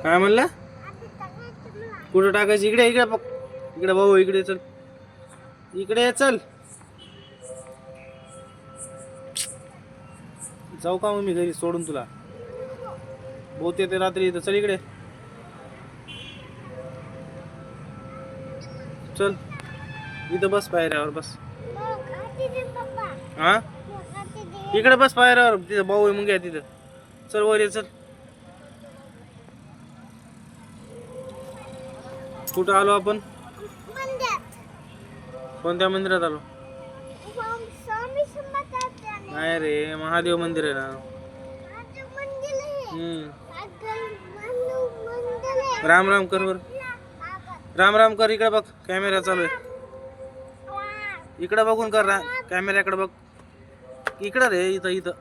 काय म्हणला? कुठं टाकायचं? इकडे इकडे बघ. इकडे भाऊ, इकडे चल. इकडे चल. जाऊ का मग मी घरी सोडून तुला? बहुत येते रात्री इथं. चल इकडे चल. इथं बस पायऱ्यावर बस. हा इकडे बस पायऱ्यावर. तिथं भाऊ आहे, मग या तिथं. चल वर ये चल. कुठं आलो आपण? कोणत्या मंदिरात आलो? नाही रे, महादेव मंदिर आहे ना. राम राम कर बर. राम राम कर. इकडे बघ, कॅमेरा चालू आहे. इकडे बघून कर. कॅमेऱ्याकडे बघ. इकडे रे, इथं इथं.